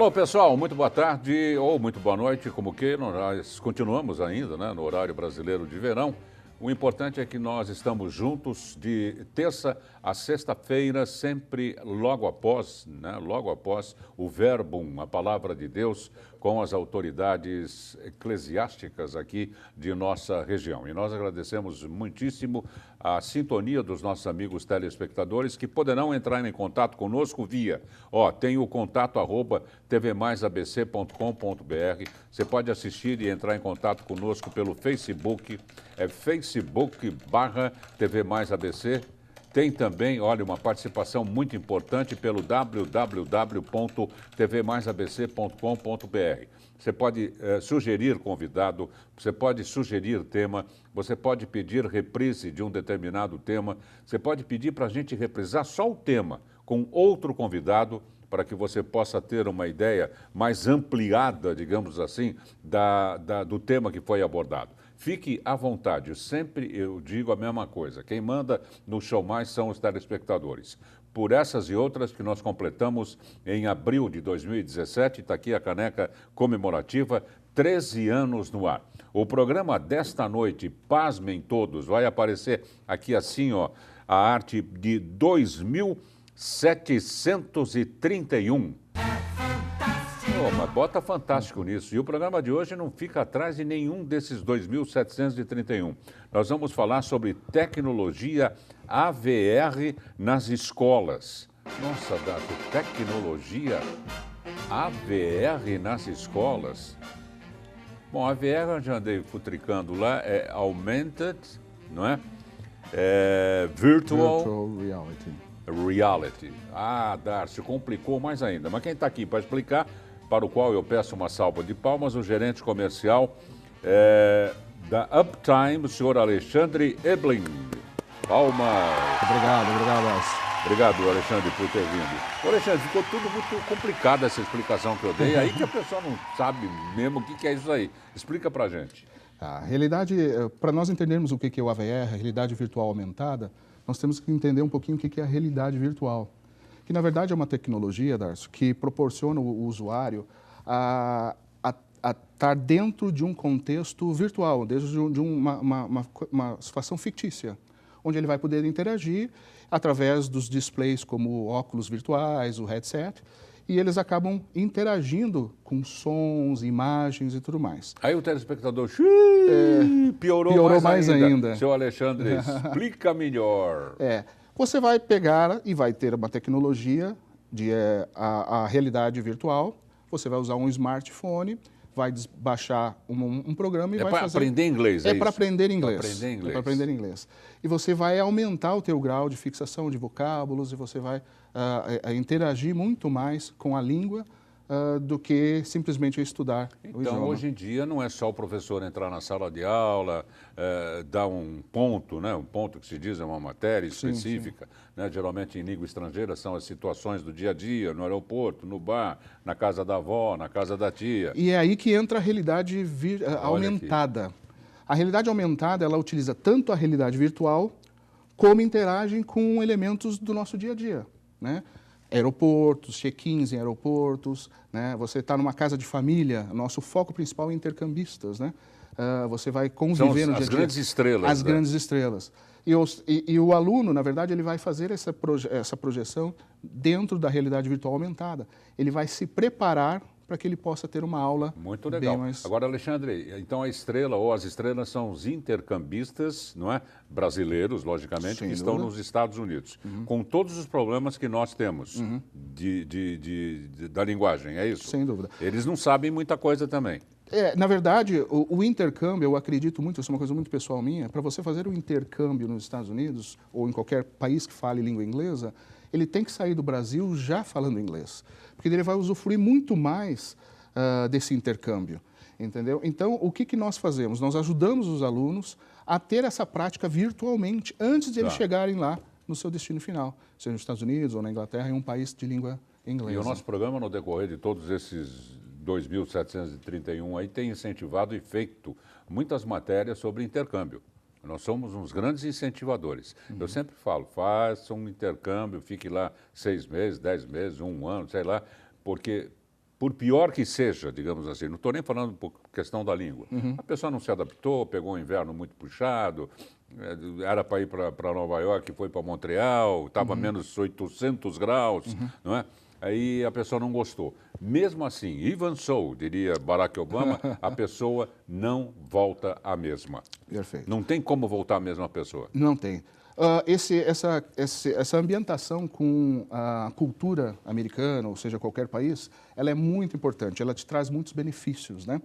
Alô, pessoal, muito boa tarde ou muito boa noite, como que nós continuamos ainda, né, no horário brasileiro de verão. O importante é que nós estamos juntos de terça a sexta-feira, sempre logo após o Verbum, a palavra de Deus, com as autoridades eclesiásticas aqui de nossa região. E nós agradecemos muitíssimo a sintonia dos nossos amigos telespectadores que poderão entrar em contato conosco via, tem o contato @tvmaisabc.com.br. Você pode assistir e entrar em contato conosco pelo Facebook, Facebook/TV Mais ABC. Tem também, olha, uma participação muito importante pelo www.tvmaisabc.com.br. Você pode sugerir convidado, você pode sugerir tema, você pode pedir reprise de um determinado tema, você pode pedir para a gente reprisar só o tema com outro convidado, para que você possa ter uma ideia mais ampliada, digamos assim, do tema que foi abordado. Fique à vontade, sempre eu digo a mesma coisa, quem manda no Show Mais são os telespectadores. Por essas e outras que nós completamos em abril de 2017, está aqui a caneca comemorativa, 13 anos no ar. O programa desta noite, pasmem todos, vai aparecer aqui assim, a arte de 2731. Mas bota fantástico nisso. E o programa de hoje não fica atrás de nenhum desses 2731. Nós vamos falar sobre tecnologia AVR nas escolas. Nossa, Dato, tecnologia AVR nas escolas. Bom, a AVR eu já andei futricando lá, é Augmented, não é? Virtual Reality. Ah, Darcy, complicou mais ainda. Mas quem está aqui para explicar, para o qual eu peço uma salva de palmas, o gerente comercial da Uptime, o senhor Alexandre Ebling. Palmas. Obrigado, Darcy. Obrigado, Alexandre, por ter vindo. Alexandre, ficou tudo muito complicado essa explicação que eu dei. Aí que a pessoa não sabe mesmo o que é isso aí. Explica pra gente. A realidade, para nós entendermos o que é o AVR, a realidade virtual aumentada, nós temos que entender um pouquinho o que é a realidade virtual. Que, na verdade, é uma tecnologia, Darcio, que proporciona o usuário a estar dentro de um contexto virtual, dentro de uma situação fictícia, onde ele vai poder interagir através dos displays como óculos virtuais, o headset, e eles acabam interagindo com sons, imagens e tudo mais. Aí o telespectador, piorou mais ainda. Seu Alexandre, explica melhor. Você vai pegar e vai ter uma tecnologia de a realidade virtual, você vai usar um smartphone, vai baixar um programa e vai fazer... Aprender inglês, é para aprender inglês. Para aprender inglês. E você vai aumentar o teu grau de fixação de vocábulos e você vai interagir muito mais com a língua do que simplesmente estudar o idioma. Então, hoje em dia, não é só o professor entrar na sala de aula, dar um ponto, né? Um ponto que se diz é uma matéria específica. Sim. Né? Geralmente, em língua estrangeira, são as situações do dia a dia, no aeroporto, no bar, na casa da avó, na casa da tia. E é aí que entra a realidade aumentada. Aqui. A realidade aumentada, ela utiliza tanto a realidade virtual, como interage com elementos do nosso dia a dia, né? Aeroportos, check-ins em aeroportos, né? Você está numa casa de família, nosso foco principal é intercambistas, né? Você vai conviver no dia a dia. As grandes estrelas. As grandes estrelas. E o aluno, na verdade, ele vai fazer essa projeção dentro da realidade virtual aumentada. Ele vai se preparar para que ele possa ter uma aula muito legal. Bem mais... Agora, Alexandre, então a estrela ou as estrelas são os intercambistas, não é? Brasileiros, logicamente, que estão nos Estados Unidos, com todos os problemas que nós temos da linguagem, é isso? Sem dúvida. Eles não sabem muita coisa também. Na verdade, o intercâmbio, eu acredito muito, isso é uma coisa muito pessoal minha, para você fazer um intercâmbio nos Estados Unidos ou em qualquer país que fale língua inglesa, ele tem que sair do Brasil já falando inglês, porque ele vai usufruir muito mais desse intercâmbio, entendeu? Então, o que nós fazemos? Nós ajudamos os alunos a ter essa prática virtualmente antes de eles chegarem lá no seu destino final, seja nos Estados Unidos ou na Inglaterra, em um país de língua inglesa. E o nosso programa, no decorrer de todos esses 2.731 aí, tem incentivado e feito muitas matérias sobre intercâmbio. Nós somos uns grandes incentivadores. Eu sempre falo, faça um intercâmbio, fique lá 6 meses, 10 meses, 1 ano, sei lá, porque por pior que seja, digamos assim, não estou nem falando por questão da língua, a pessoa não se adaptou, pegou um inverno muito puxado, era para ir para Nova York, foi para Montreal, estava menos 800 graus, não é? Aí a pessoa não gostou. Mesmo assim, even so, diria Barack Obama, a pessoa não volta a mesma. Perfeito. Não tem como voltar a mesma pessoa. Não tem. Essa ambientação com a cultura americana, ou seja, qualquer país, ela é muito importante, ela te traz muitos benefícios, né?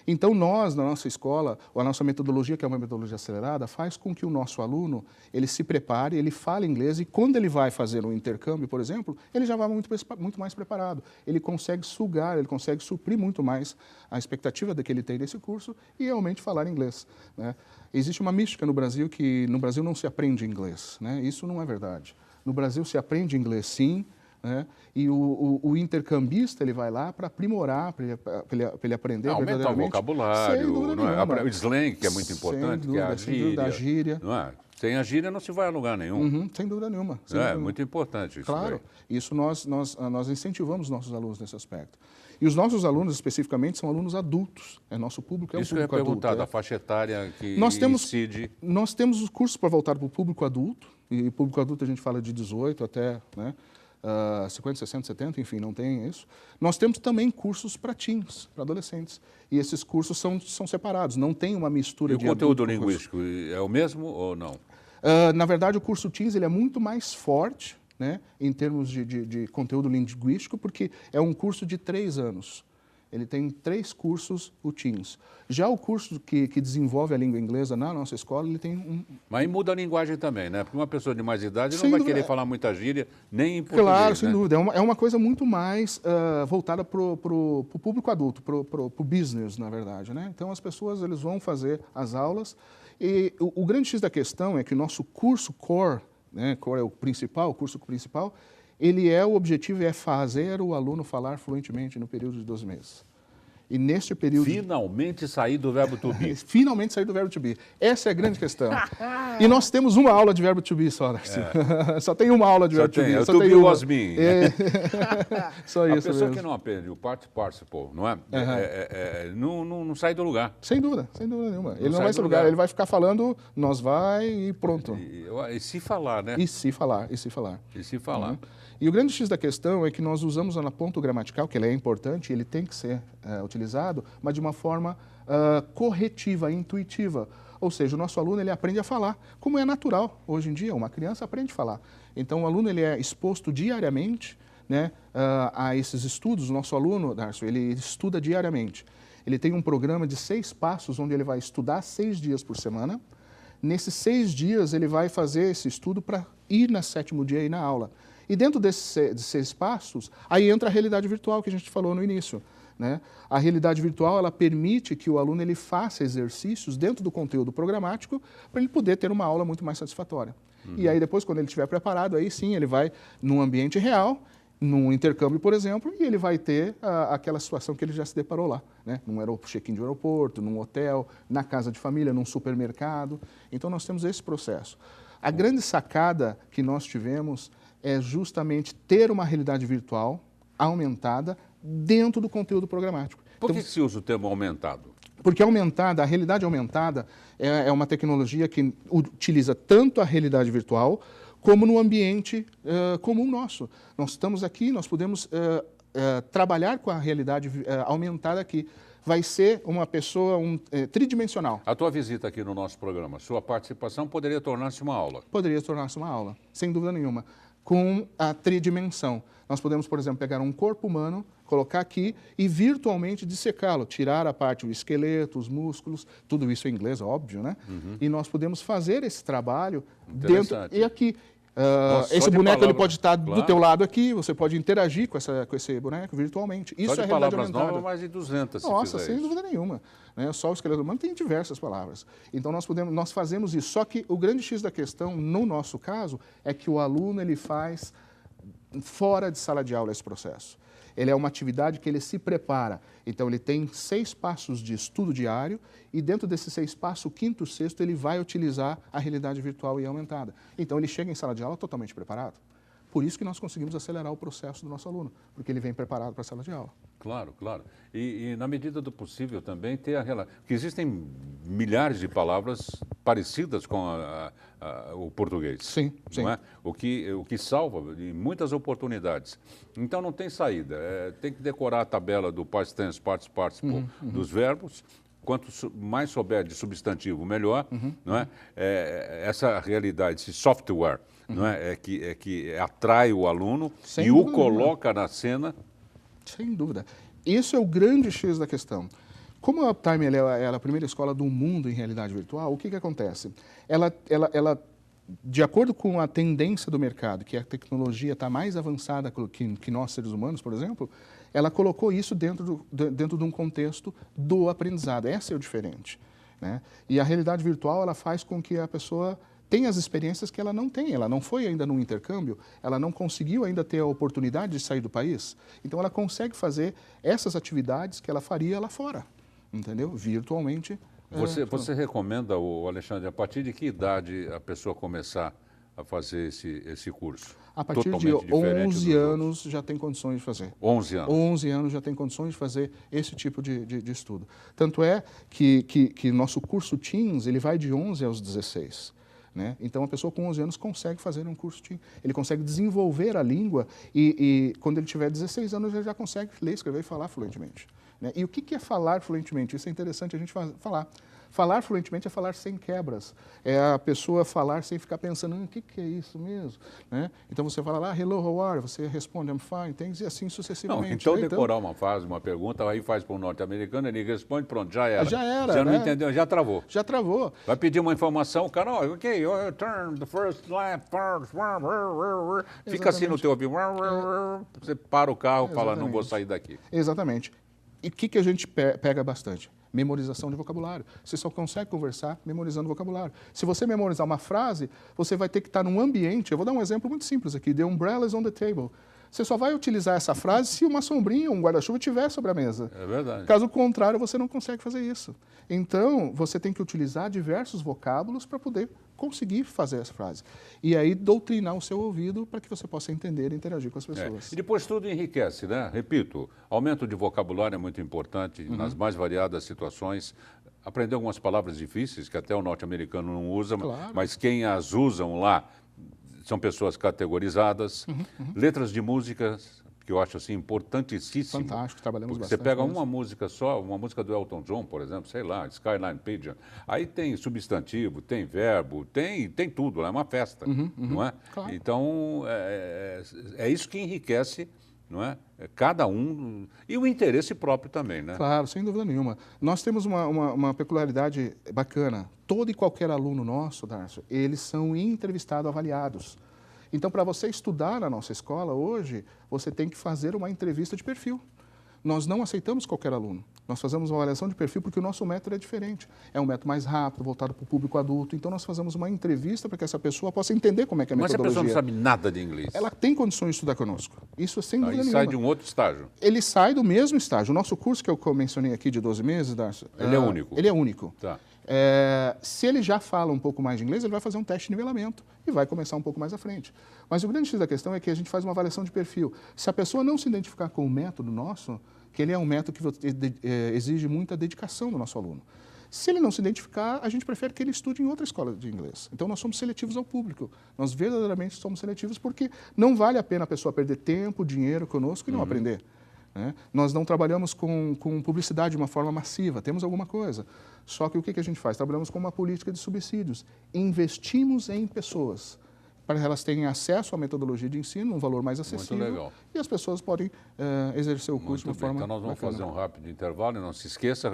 Então, nós, na nossa escola, a nossa metodologia, que é uma metodologia acelerada, faz com que o nosso aluno, ele se prepare, ele fale inglês e quando ele vai fazer um intercâmbio, por exemplo, ele já vai muito mais preparado. Ele consegue sugar, ele consegue suprir muito mais a expectativa que ele tem nesse curso e realmente falar inglês, né? Existe uma mística no Brasil que no Brasil não se aprende inglês, né? Isso não é verdade. No Brasil se aprende inglês sim, né? E o intercambista ele vai lá para aprimorar, para ele aprender aumentar o vocabulário, não é? O slang, que é muito importante, que é a gíria. Não é? Sem a gíria não se vai a lugar nenhum. Sem dúvida nenhuma. Muito importante isso. Claro, isso nós incentivamos nossos alunos nesse aspecto. E os nossos alunos, especificamente, são alunos adultos. Nosso público é um público adulto. Isso que eu ia perguntar, da faixa etária que incide... Nós temos os cursos para voltar para o público adulto, e público adulto a gente fala de 18 até, né, 50, 60, 70, enfim, não tem isso. Nós temos também cursos para teens, para adolescentes. E esses cursos são separados, não tem uma mistura de adulto. E o conteúdo linguístico é o mesmo ou não? Na verdade, o curso teens ele é muito mais forte, né, em termos de conteúdo linguístico, porque é um curso de 3 anos. Ele tem 3 cursos, o Teens. Já o curso que desenvolve a língua inglesa na nossa escola, ele tem um... Mas aí muda a linguagem também, né? Porque uma pessoa de mais idade não vai querer falar muita gíria, nem em português, claro, sem né? dúvida. É uma coisa muito mais voltada para o público adulto, para o business, na verdade, né? Então, as pessoas eles vão fazer as aulas. E o grande X da questão é que o nosso curso core, né, core é o principal, o curso principal, o objetivo é fazer o aluno falar fluentemente no período de 12 meses. E neste período... Finalmente sair do verbo to be. Finalmente sair do verbo to be. Essa é a grande questão. E nós temos uma aula de verbo to be só, Darcy. Só tem uma aula de verbo to be. Só tem was me. Só isso A pessoa mesmo. que não aprende o participle, não é? Não sai do lugar. Sem dúvida nenhuma. Ele não vai sair do lugar, ele vai ficar falando, nós vai e pronto. E se falar, né? E se falar. E o grande X da questão é que nós usamos a ponto gramatical, que ele é importante, ele tem que ser utilizado, mas de uma forma corretiva, intuitiva. Ou seja, o nosso aluno ele aprende a falar, como é natural hoje em dia, uma criança aprende a falar. Então, o aluno ele é exposto diariamente, né, a esses estudos. O nosso aluno, Darcio, ele estuda diariamente. Ele tem um programa de 6 passos, onde ele vai estudar 6 dias por semana. Nesses 6 dias, ele vai fazer esse estudo para ir no 7º dia e na aula. E dentro desses 6 passos, aí entra a realidade virtual que a gente falou no início, né? A realidade virtual ela permite que o aluno ele faça exercícios dentro do conteúdo programático para ele poder ter uma aula muito mais satisfatória. E aí depois, quando ele estiver preparado, aí sim ele vai num ambiente real, num intercâmbio, por exemplo, e ele vai ter aquela situação que ele já se deparou lá, né? Num check-in de aeroporto, num hotel, na casa de família, num supermercado. Então nós temos esse processo. A grande sacada que nós tivemos é justamente ter uma realidade virtual aumentada dentro do conteúdo programático. Por que se usa o termo aumentado? Porque a realidade aumentada é uma tecnologia que utiliza tanto a realidade virtual como no ambiente comum nosso. Nós estamos aqui, nós podemos trabalhar com a realidade aumentada aqui. Vai ser uma pessoa tridimensional. A tua visita aqui no nosso programa, sua participação poderia tornar-se uma aula? Poderia tornar-se uma aula, sem dúvida nenhuma. Com a tridimensão. Nós podemos, por exemplo, pegar um corpo humano, colocar aqui e virtualmente dissecá-lo, tirar a parte do esqueleto, os músculos, tudo isso em inglês, óbvio, né? E nós podemos fazer esse trabalho dentro e aqui. Nossa, esse boneco ele pode estar do teu lado aqui, você pode interagir com esse boneco virtualmente. Isso só de é realidade palavras aumentada. novas, mais de 200 se Nossa, fizer sem isso. dúvida nenhuma. Né? Só o esqueleto humano tem diversas palavras. Então nós fazemos isso. Só que o grande X da questão, no nosso caso, é que o aluno ele faz fora de sala de aula esse processo. Ele é uma atividade que ele se prepara. Então, ele tem 6 passos de estudo diário e dentro desses 6 passos, o 5º e o 6º, ele vai utilizar a realidade virtual e aumentada. Então, ele chega em sala de aula totalmente preparado. Por isso que nós conseguimos acelerar o processo do nosso aluno, porque ele vem preparado para a sala de aula. Claro, claro. E na medida do possível também ter a relação. Porque existem milhares de palavras parecidas com o português. Sim, sim. Não é? O que salva em muitas oportunidades. Então não tem saída. Tem que decorar a tabela do past tense, past participle dos verbos. Quanto mais souber de substantivo, melhor. Não é? Essa realidade, esse software, não é? Que atrai o aluno Sem e o dúvida coloca na cena. Sem dúvida. Isso é o grande X da questão. Como a Uptime ela é a primeira escola do mundo em realidade virtual, o que acontece? Ela, de acordo com a tendência do mercado, que a tecnologia está mais avançada que nós, seres humanos, por exemplo, ela colocou isso dentro de um contexto do aprendizado. Essa é o diferente, né? E a realidade virtual ela faz com que a pessoa tem as experiências que ela não tem. Ela não foi ainda num intercâmbio, ela não conseguiu ainda ter a oportunidade de sair do país. Então, ela consegue fazer essas atividades que ela faria lá fora, entendeu? Virtualmente. Você recomenda, Alexandre, a partir de que idade a pessoa começar a fazer esse curso? A partir de 11 anos já tem condições de fazer. 11 anos? 11 anos já tem condições de fazer esse tipo de estudo. Tanto é que nosso curso Teams ele vai de 11 aos 16. Né? Então, a pessoa com 11 anos consegue fazer um curso Teams. Ele consegue desenvolver a língua e quando ele tiver 16 anos, ele já consegue ler, escrever e falar fluentemente. Né? E o que é falar fluentemente? Isso é interessante a gente falar. Falar fluentemente é falar sem quebras. É a pessoa falar sem ficar pensando, o que é isso mesmo? Né? Então, você fala lá, hello, how are you? Você responde, I'm fine, thanks, e assim sucessivamente. Não, então, decorar uma frase, uma pergunta, aí faz para um norte-americano, ele responde, pronto, já era. Já era, já né? não entendeu, já travou. Já travou. Vai pedir uma informação, o cara, ok, turn the first left, fica assim no teu ouvido, você para o carro e fala, não vou sair daqui. Exatamente. E o que a gente pega bastante? Memorização de vocabulário. Você só consegue conversar memorizando vocabulário. Se você memorizar uma frase, você vai ter que estar num ambiente, eu vou dar um exemplo muito simples aqui, the umbrella is on the table. Você só vai utilizar essa frase se uma sombrinha, um guarda-chuva estiver sobre a mesa. É verdade. Caso contrário, você não consegue fazer isso. Então, você tem que utilizar diversos vocábulos para poder conseguir fazer essa frase. E aí, doutrinar o seu ouvido para que você possa entender e interagir com as pessoas. E depois tudo enriquece, né? Repito, aumento de vocabulário é muito importante nas mais variadas situações. Aprender algumas palavras difíceis que até o norte-americano não usa, Claro. mas quem as usam lá são pessoas categorizadas. Letras de músicas, que eu acho assim importantíssimo. Fantástico, trabalhamos Porque bastante. você pega uma música só, uma música do Elton John, por exemplo, sei lá, Skyline Pigeon, aí tem substantivo, tem verbo, tem tudo, é uma festa, não é? Claro. Então, é isso que enriquece, não é? Cada um, e o interesse próprio também, né? Claro, sem dúvida nenhuma. Nós temos uma peculiaridade bacana. Todo e qualquer aluno nosso, Darcio, eles são entrevistados, avaliados. Então, para você estudar na nossa escola hoje, você tem que fazer uma entrevista de perfil. Nós não aceitamos qualquer aluno. Nós fazemos uma avaliação de perfil porque o nosso método é diferente. É um método mais rápido, voltado para o público adulto. Então, nós fazemos uma entrevista para que essa pessoa possa entender como é que é a metodologia. Mas se a pessoa não sabe nada de inglês? Ela tem condições de estudar conosco. Isso é sem dúvida nenhuma. Aí sai de um outro estágio? Ele sai do mesmo estágio. O nosso curso que eu mencionei aqui de 12 meses, Darcio, ele é único? Ele é único. Tá. Se ele já fala um pouco mais de inglês, ele vai fazer um teste de nivelamento e vai começar um pouco mais à frente. Mas o grande X da questão é que a gente faz uma avaliação de perfil. Se a pessoa não se identificar com o método nosso, que ele é um método que exige muita dedicação do nosso aluno. Se ele não se identificar, a gente prefere que ele estude em outra escola de inglês. Então, nós somos seletivos ao público. Nós verdadeiramente somos seletivos porque não vale a pena a pessoa perder tempo, dinheiro conosco e não aprender. Né? Nós não trabalhamos com publicidade de uma forma massiva, temos alguma coisa. Só que o que a gente faz? Trabalhamos com uma política de subsídios. Investimos em pessoas, para que elas tenham acesso à metodologia de ensino, um valor mais acessível. Muito legal. E as pessoas podem exercer o curso de uma forma Então, nós vamos fazer um rápido intervalo e não se esqueça,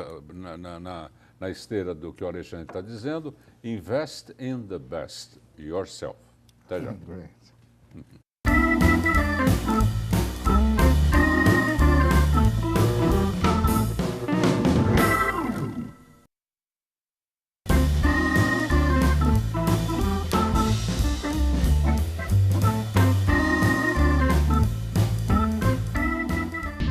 na esteira do que o Alexandre está dizendo, invest in the best yourself. Até já. Great.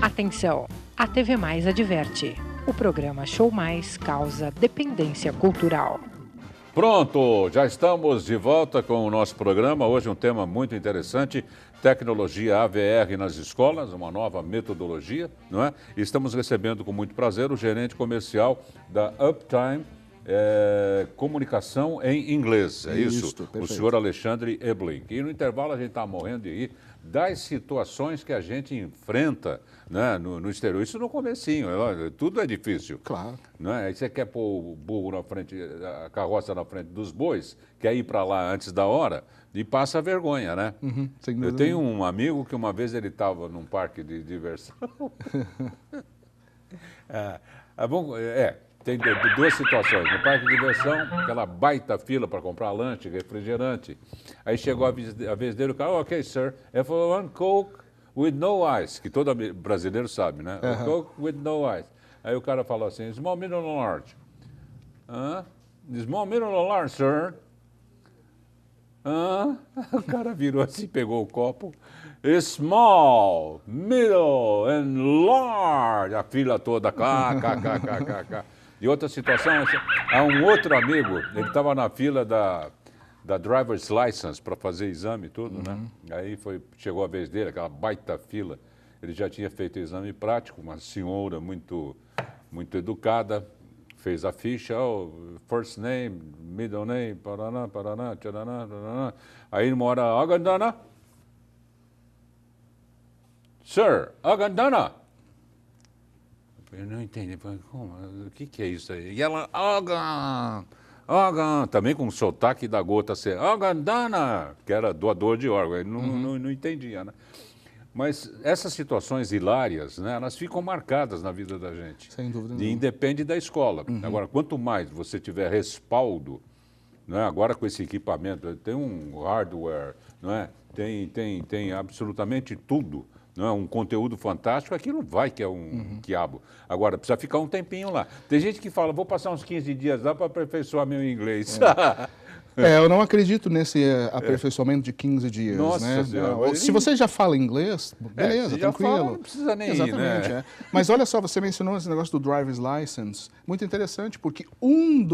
Atenção, a TV Mais adverte. O programa Show Mais causa dependência cultural. Pronto, já estamos de volta com o nosso programa. Hoje um tema muito interessante, tecnologia AVR nas escolas, uma nova metodologia, não é? E estamos recebendo com muito prazer o gerente comercial da Uptime Comunicação em Inglês, é isso? O senhor Alexandre Ebling. E no intervalo a gente está morrendo de rir das situações que a gente enfrenta, né, no exterior. Isso no comecinho, tudo é difícil. Claro. Não é? Aí você quer pôr o burro na frente, a carroça na frente dos bois, quer ir para lá antes da hora e passa vergonha, né? Eu tenho um amigo que uma vez ele estava num parque de diversão. Tem duas situações. No parque de diversão, aquela baita fila para comprar lanche, refrigerante. Aí chegou a vez dele, o cara, ok, sir, I for one Coke with no ice, que todo brasileiro sabe, né? Coke with no ice. Aí o cara falou assim, small, middle, large. Small, middle, large, sir. O cara virou assim, pegou o copo. Small, middle and large. A fila toda, cá. E outra situação, há um outro amigo, ele estava na fila da driver's license para fazer exame e tudo, né? Aí chegou a vez dele, aquela baita fila. Ele já tinha feito exame prático, uma senhora muito educada, fez a ficha, first name, middle name, paraná, tcharaná. Aí uma hora, Agandana. Sir, Agandana. Eu não entendi, como? O que é isso aí? E ela, Ogan, também com o sotaque da gota, assim, Agandana, que era doador de órgão, ele não entendia, né? Mas essas situações hilárias, né, elas ficam marcadas na vida da gente. Sem dúvida E nenhuma. independe da escola. Agora, quanto mais você tiver respaldo, né, agora com esse equipamento, tem um hardware, não é? Tem absolutamente tudo. Não é um conteúdo fantástico, aquilo vai que é um quiabo. Agora, precisa ficar um tempinho lá. Tem gente que fala, vou passar uns 15 dias lá para aperfeiçoar meu inglês. Eu não acredito nesse aperfeiçoamento de 15 dias. Nossa né? Senhora, Se você já fala inglês, beleza, se já tranquilo. fala, não precisa nem Exatamente, ir, né? Mas olha só, você mencionou esse negócio do driver's license, muito interessante, porque um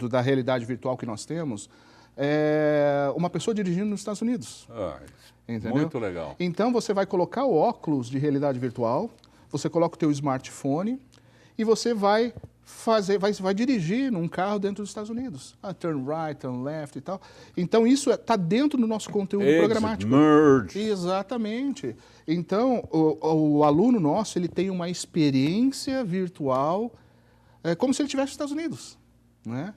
da realidade virtual que nós temos é uma pessoa dirigindo nos Estados Unidos. Entendeu? Muito legal. Então você vai colocar o óculos de realidade virtual, você coloca o teu smartphone e você vai dirigir num carro dentro dos Estados Unidos. Turn right, turn left e tal. Então isso está dentro do nosso conteúdo programático. Merge. Exatamente. Então o aluno nosso ele tem uma experiência virtual como se ele estivesse nos Estados Unidos, né?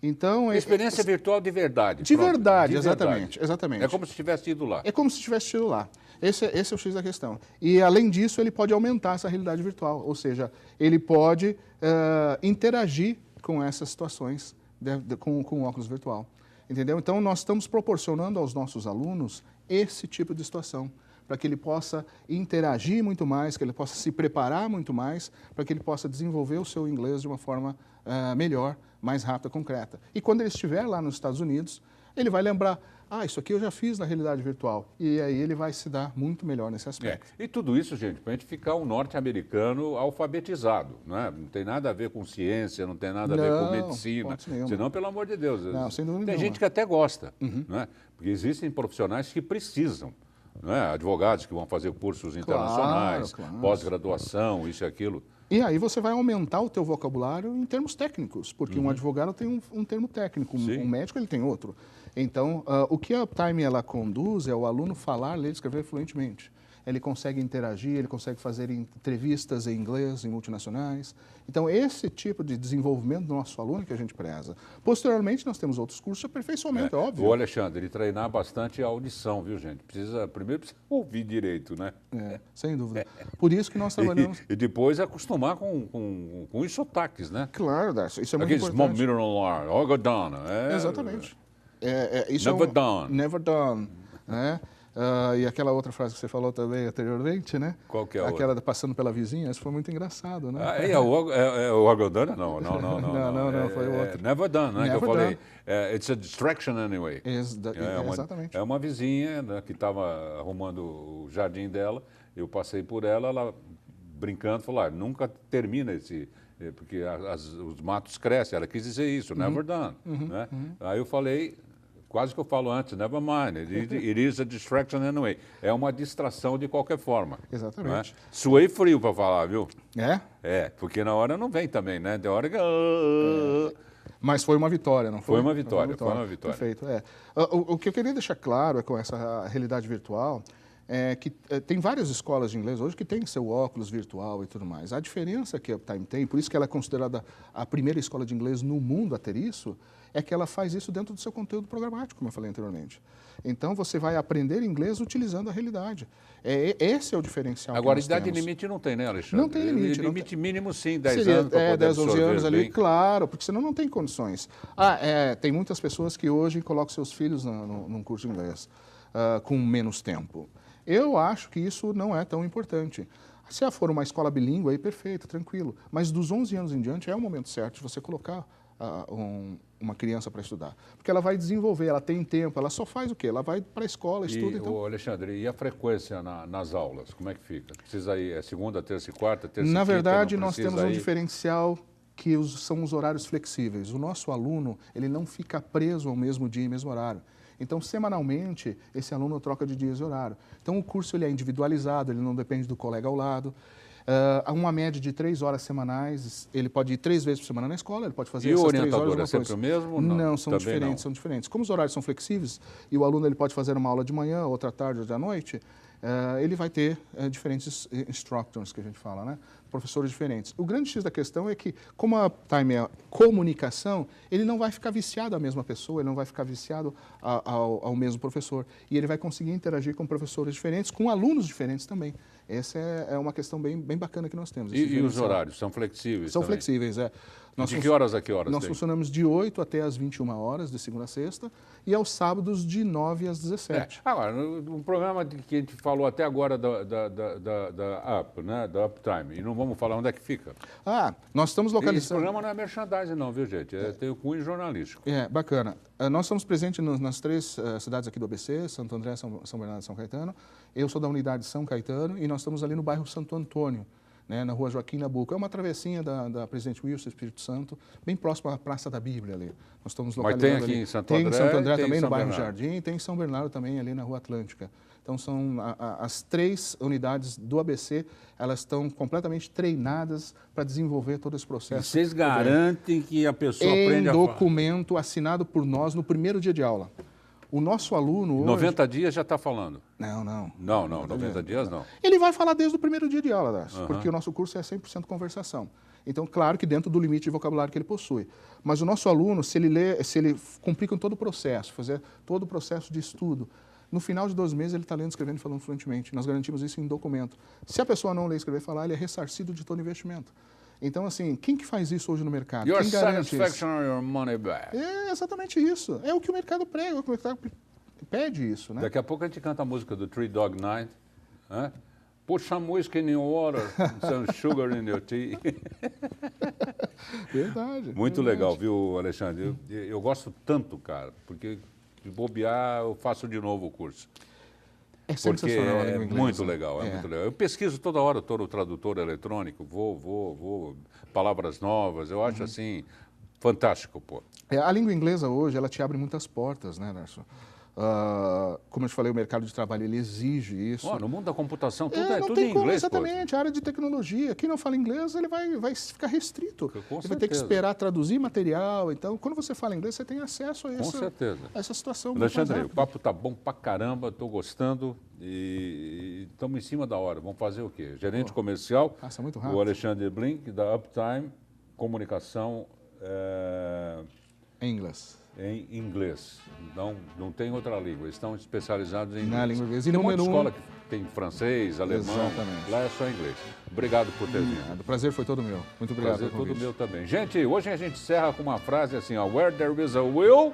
Então, experiência virtual de verdade. De verdade, exatamente. É como se tivesse ido lá. É como se tivesse ido lá. Esse é o X da questão. E, além disso, ele pode aumentar essa realidade virtual. Ou seja, ele pode interagir com essas situações com o óculos virtual. Entendeu? Então, nós estamos proporcionando aos nossos alunos esse tipo de situação, para que ele possa interagir muito mais, que ele possa se preparar muito mais, para que ele possa desenvolver o seu inglês de uma forma melhor, mais rápida, concreta. E quando ele estiver lá nos Estados Unidos, ele vai lembrar, isso aqui eu já fiz na realidade virtual. E aí ele vai se dar muito melhor nesse aspecto. E tudo isso, gente, para a gente ficar um norte-americano alfabetizado, não é? Não tem nada a ver com ciência, não tem nada a ver com medicina. Senão, pelo amor de Deus. Não, sem dúvida tem nenhuma. gente que até gosta, não é? Porque existem profissionais que precisam. Não é? Advogados que vão fazer cursos internacionais, pós-graduação, isso e aquilo. E aí você vai aumentar o teu vocabulário em termos técnicos, porque um advogado tem um termo técnico, um médico ele tem outro. Então, o que a Uptime ela conduz é o aluno falar, ler e escrever fluentemente. Ele consegue interagir, ele consegue fazer entrevistas em inglês, em multinacionais. Então, esse tipo de desenvolvimento do nosso aluno que a gente preza. Posteriormente, nós temos outros cursos de aperfeiçoamento, é óbvio. O Alexandre, ele treinar bastante a audição, viu, gente? Primeiro precisa ouvir direito, né? Sem dúvida. Por isso que nós trabalhamos... E depois acostumar com os sotaques, né? Claro, Darcio, isso é muito importante. Aqueles mineral Ogadana. Exatamente. Isso never done. Never done, né? E aquela outra frase que você falou também anteriormente, né? Qual que é a Aquela passando pela vizinha, isso foi muito engraçado, né? O Ogadana? Não, foi o outro. Never done, né? Never que eu falei. done. It's a distraction anyway. Exatamente. É uma vizinha, né, que estava arrumando o jardim dela, eu passei por ela brincando, falou, nunca termina esse... Porque os matos crescem, ela quis dizer isso, never done. Né? Aí eu falei, quase que eu falo antes, never mind, it is a distraction anyway. É uma distração de qualquer forma. Exatamente. Né? Suei frio para falar, viu? É? É, porque na hora não vem também, né? De hora que... Mas foi uma vitória, não foi? Foi uma vitória, foi uma vitória. Perfeito, é. O que eu queria deixar claro com essa realidade virtual é que tem várias escolas de inglês hoje que têm seu óculos virtual e tudo mais. A diferença que a Uptime tem, por isso que ela é considerada a primeira escola de inglês no mundo a ter isso, é que ela faz isso dentro do seu conteúdo programático, como eu falei anteriormente. Então, você vai aprender inglês utilizando a realidade. Esse é o diferencial. Agora, idade limite não tem, né, Alexandre? Não tem limite. Limite mínimo, sim, 10 Seria, anos para poder 10, 11 anos ali, bem. claro, porque senão não tem condições. Tem muitas pessoas que hoje colocam seus filhos num curso de inglês com menos tempo. Eu acho que isso não é tão importante. Se for uma escola bilíngue, aí perfeito, tranquilo. Mas dos 11 anos em diante é o momento certo de você colocar uma criança para estudar. Porque ela vai desenvolver, ela tem tempo, ela só faz o quê? Ela vai para a escola, estuda. Então... Alexandre, e a frequência nas aulas, como é que fica? Precisa ir, é segunda, terça e quarta, terça Na e quinta? verdade, nós temos um diferencial que são os horários flexíveis. O nosso aluno, ele não fica preso ao mesmo dia e mesmo horário. Então, semanalmente, esse aluno troca de dias e horário. Então, o curso ele é individualizado, ele não depende do colega ao lado. Há uma média de 3 horas semanais, ele pode ir 3 vezes por semana na escola, ele pode fazer essas 3 horas. E o orientador é sempre o mesmo? Não, são diferentes, são diferentes. Como os horários são flexíveis e o aluno ele pode fazer uma aula de manhã, outra tarde, outra à noite, ele vai ter diferentes instructors, que a gente fala, né? Professores diferentes. O grande X da questão é que, como a Uptime é comunicação, ele não vai ficar viciado à mesma pessoa, ele não vai ficar viciado ao mesmo professor. E ele vai conseguir interagir com professores diferentes, com alunos diferentes também. Essa é uma questão bem bacana que nós temos. E os horários são flexíveis? São flexíveis, é. De que horas a que horas? Nós funcionamos de 8 até as 21 horas, de segunda a sexta, e aos sábados de 9 às 17. Agora, no programa que a gente falou até agora da Up, né, da Uptime, e não vamos falar onde é que fica. Nós estamos localizados... Esse programa não é merchandising não, viu, gente? Tem o cunho jornalístico. Bacana. Nós estamos presentes nas 3 cidades aqui do ABC, Santo André, São Bernardo e São Caetano. Eu sou da unidade São Caetano e nós estamos ali no bairro Santo Antônio, né, na rua Joaquim Nabuco. É uma travessinha da Presidente Wilson, Espírito Santo, bem próximo à Praça da Bíblia ali. Nós estamos localizados. Mas tem aqui em Santo André? Tem em Santo André também, no bairro Bernardo. Jardim, tem em São Bernardo também, ali na Rua Atlântica. Então, são as 3 unidades do ABC, elas estão completamente treinadas para desenvolver todo esse processo. E vocês garantem que a pessoa aprende a falar? Em documento assinado por nós no primeiro dia de aula. O nosso aluno hoje... 90 dias já está falando? Não. Não, 90 dias não. Ele vai falar desde o primeiro dia de aula, Darcio, porque o nosso curso é 100% conversação. Então, claro que dentro do limite de vocabulário que ele possui. Mas o nosso aluno, se ele cumprir com todo o processo, fazer todo o processo de estudo, no final de 2 meses ele está lendo, escrevendo e falando fluentemente. Nós garantimos isso em documento. Se a pessoa não ler, escrever e falar, ele é ressarcido de todo o investimento. Então, assim, quem que faz isso hoje no mercado? Your quem garante satisfaction isso? or your money back. É exatamente isso. É o que o mercado prega, o que o mercado pede isso, né? Daqui a pouco a gente canta a música do Three Dog Night. Né? Put some whiskey in your water, some sugar in your tea. Verdade. Muito legal, viu, Alexandre? Eu gosto tanto, cara, porque de bobear eu faço de novo o curso. É sensacional a língua inglesa. Muito legal, muito legal. Eu pesquiso toda hora, estou no tradutor eletrônico, vou, palavras novas, eu acho assim, fantástico, pô. A língua inglesa hoje, ela te abre muitas portas, né, Darcio? Como eu te falei, o mercado de trabalho, ele exige isso. No mundo da computação, tudo não tudo tem em como, inglês, exatamente, pô. A área de tecnologia. Quem não fala inglês, ele vai ficar restrito. Com ele vai ter que esperar traduzir material. Então, quando você fala inglês, você tem acesso a essa situação. Alexandre, o papo tá bom pra caramba, estou gostando e estamos em cima da hora. Vamos fazer o quê? Gerente comercial, Passa muito rápido. o Alexandre Blink, da Uptime, comunicação em inglês. Em inglês. Não tem outra língua. Eles estão especializados em inglês. Na língua inglesa. Tem uma escola que tem francês, alemão. Exatamente. Lá é só inglês. Obrigado por ter vindo. O prazer foi todo meu. Muito obrigado. Prazer todo meu também. Gente, hoje a gente encerra com uma frase assim, ó, where there is a will,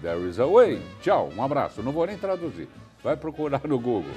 there is a way. Tchau, um abraço. Não vou nem traduzir. Vai procurar no Google.